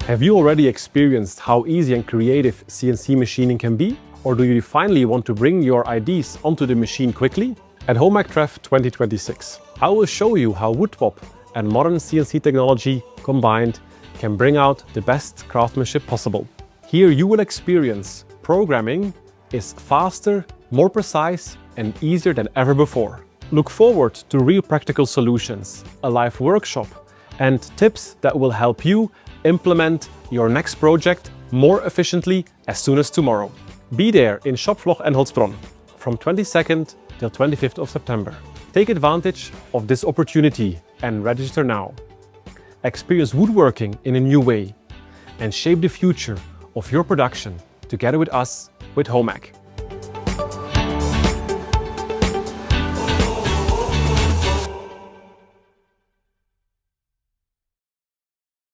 Have you already experienced how easy and creative CNC machining can be? Or do you finally want to bring your ideas onto the machine quickly? At HOMAG 2026, I will show you how woodWOP and modern CNC technology combined can bring out the best craftsmanship possible. Here you will experience programming is faster, more precise and easier than ever before. Look forward to real practical solutions, a live workshop and tips that will help you implement your next project more efficiently as soon as tomorrow. Be there in Schopfloch and Holzbronn from 22nd till 25th of September. Take advantage of this opportunity and register now. Experience woodworking in a new way and shape the future of your production together with us with HOMAG.